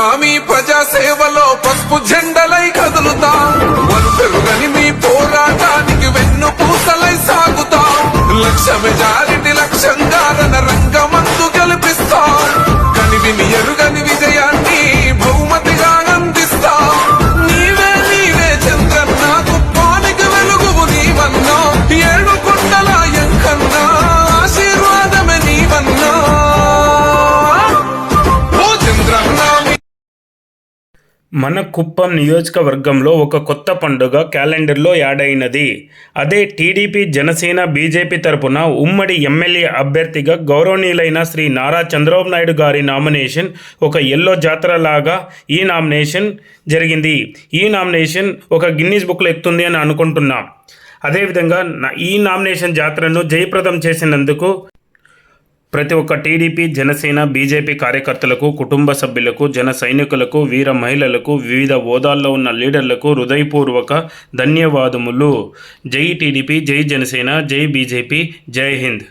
చంద్రన్నా మీ ప్రజా సేవలో పసుపు జెండలై కదులుతాం. వరుపెరుగని మీ పోరాటానికి వెన్ను పూసలై సాగుతాం. లక్ష మెజారిటీ లక్ష్యంగా రంగమందు గెలిపిస్తాం. కనివిని ఎరుగని విజయాన్ని బహుమతిగా అందిస్తాం. నీవే నీవే చంద్రన్న కుప్పానికి వెలుగువు నీవన్నా. ఏడు కొండల ఎంకన్నా ఆశీర్వాదమే నీవన్నా. ఓ చంద్రన్న మన కుప్పం నియోజకవర్గంలో ఒక కొత్త పండుగ క్యాలెండర్లో యాడ్ అయినది. అదే టీడీపీ, జనసేన, బీజేపీ తరపున ఉమ్మడి ఎమ్మెల్యే అభ్యర్థిగా గౌరవనీయులైన శ్రీ నారా చంద్రబాబు నాయుడు గారి నామినేషన్ ఒక ఎల్లో జాతరలాగా ఈ నామినేషన్ జరిగింది. ఈ నామినేషన్ ఒక గిన్నీస్ బుక్లో ఎక్కుతుంది అని అనుకుంటున్నాం. అదేవిధంగా ఈ నామినేషన్ జాతరను జయప్రదం చేసినందుకు ప్రతి ఒక్క టీడీపీ, జనసేన, బీజేపీ కార్యకర్తలకు, కుటుంబ సభ్యులకు, జన సైనికులకు, వీర మహిళలకు, వివిధ హోదాల్లో ఉన్న లీడర్లకు హృదయపూర్వక ధన్యవాదములు. జై టీడీపీ, జై జనసేన, జై బీజేపీ, జై హింద్.